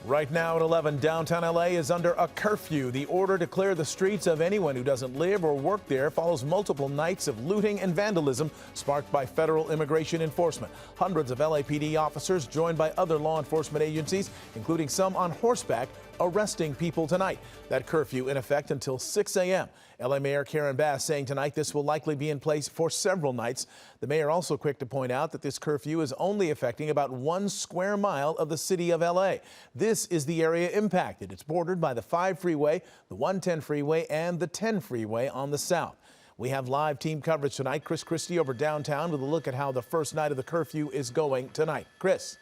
Right now at 11, downtown LA is under a curfew. The order to clear the streets of anyone who doesn't live or work there follows multiple nights of looting and vandalism sparked by federal immigration enforcement. Hundreds of LAPD officers joined by other law enforcement agencies, including some on horseback, arresting people tonight. That curfew in effect until 6 a.m. LA Mayor Karen Bass saying tonight this will likely be in place for several nights. The mayor also quick to point out that this curfew is only affecting about 1 square mile of the city of LA. This is the area impacted. It's bordered by the 5 freeway, the 110 freeway, and the 10 freeway on the south. We have live team coverage tonight. Chris Christie over downtown with a look at how the first night of the curfew is going tonight. Chris.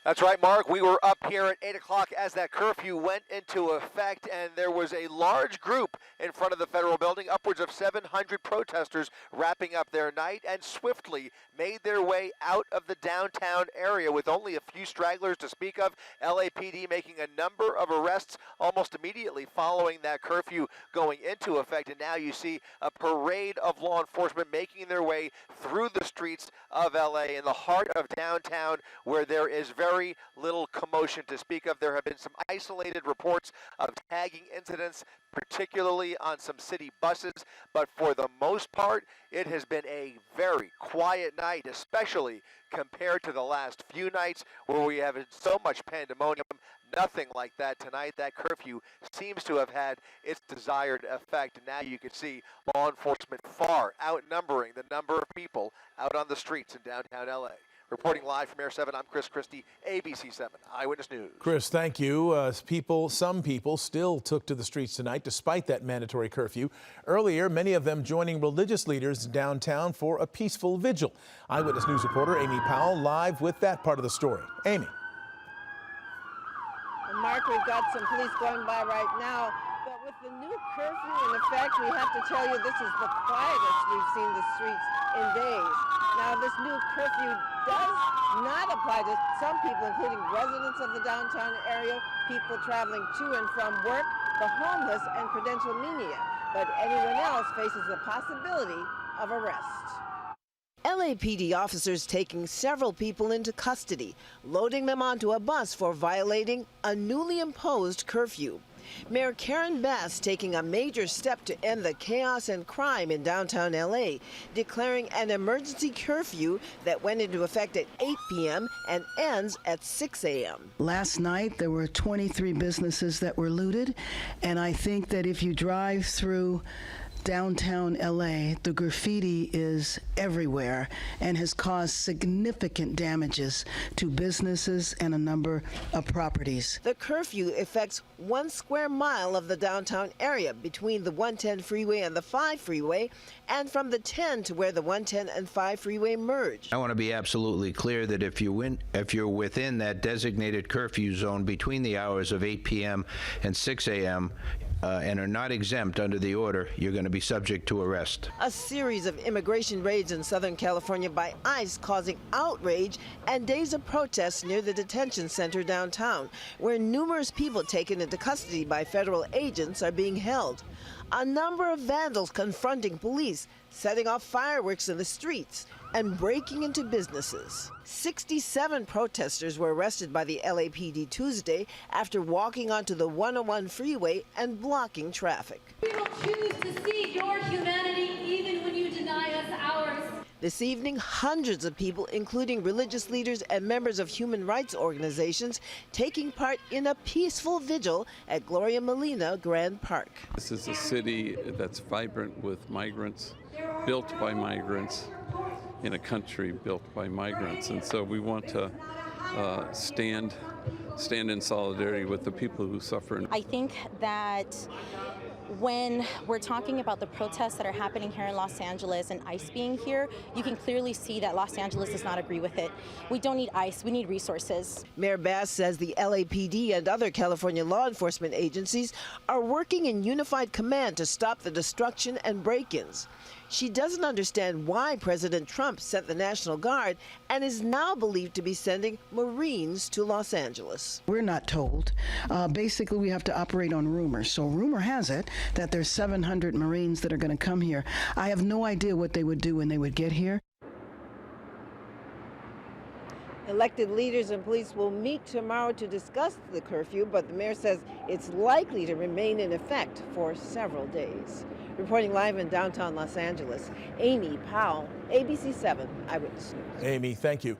That's right, Mark. We were up here at 8 o'clock as that curfew went into effect, and there was a large group in front of the federal building, upwards of 700 protesters wrapping up their night and swiftly made their way out of the downtown area with only a few stragglers to speak of. LAPD making a number of arrests almost immediately following that curfew going into effect, and now you see a parade of law enforcement making their way through the streets of LA in the heart of downtown, where there is very little commotion to speak of. There have been some isolated reports of tagging incidents, particularly on some city buses, but for the most part, it has been a very quiet night, especially compared to the last few nights where we have so much pandemonium. Nothing like that tonight. That curfew seems to have had its desired effect. And now you can see law enforcement far outnumbering the number of people out on the streets in downtown LA. Reporting live from Air 7, I'm Chris Christie, ABC 7 Eyewitness News. Chris, thank you. Some people still took to the streets tonight despite that mandatory curfew. Earlier, many of them joining religious leaders downtown for a peaceful vigil. Eyewitness News reporter Amy Powell live with that part of the story. Amy. Mark, we've got some police going by right now, but with the new curfew in effect, we have to tell you this is the quietest we've seen the streets in days. Now, this new curfew does not apply to some people, including residents of the downtown area, people traveling to and from work, the homeless, and credential media. But anyone else faces the possibility of arrest. LAPD officers taking several people into custody, loading them onto a bus for violating a newly imposed curfew. Mayor Karen Bass taking a major step to end the chaos and crime in downtown LA, declaring an emergency curfew that went into effect at 8 p.m. and ends at 6 a.m. Last night there were 23 businesses that were looted, and I think that if you drive through downtown LA, the graffiti is everywhere and has caused significant damages to businesses and a number of properties. The curfew affects 1 square mile of the downtown area between the 110 freeway and the 5 freeway, and from the 10 to where the 110 and 5 freeway merge. I want to be absolutely clear that if you're within that designated curfew zone between the hours of 8 p.m. and 6 a.m. And are not exempt under the order, you're going to be subject to arrest. A series of immigration raids in Southern California by ICE causing outrage and days of protests near the detention center downtown, where numerous people taken into custody by federal agents are being held. A number of vandals confronting police, setting off fireworks in the streets, and breaking into businesses. 67 protesters were arrested by the LAPD Tuesday after walking onto the 101 freeway and blocking traffic. We will choose to see your humanity even when you deny us ours. This evening, hundreds of people, including religious leaders and members of human rights organizations, taking part in a peaceful vigil at Gloria Molina Grand Park. This is a city that's vibrant with migrants, built by migrants, in a country built by migrants, and so we want to stand in solidarity with the people who suffer. I think that when we're talking about the protests that are happening here in Los Angeles and ICE being here, you can clearly see that Los Angeles does not agree with it. We don't need ICE, we need resources. Mayor Bass says the LAPD and other California law enforcement agencies are working in unified command to stop the destruction and break-ins. She doesn't understand why President Trump sent the National Guard and is now believed to be sending Marines to Los Angeles. We're not told. Basically, we have to operate on rumors. So rumor has it that there's 700 Marines that are going to come here. I have no idea what they would do when they would get here. Elected leaders and police will meet tomorrow to discuss the curfew, but the mayor says it's likely to remain in effect for several days. Reporting live in downtown Los Angeles, Amy Powell, ABC 7 Eyewitness News. Amy, thank you.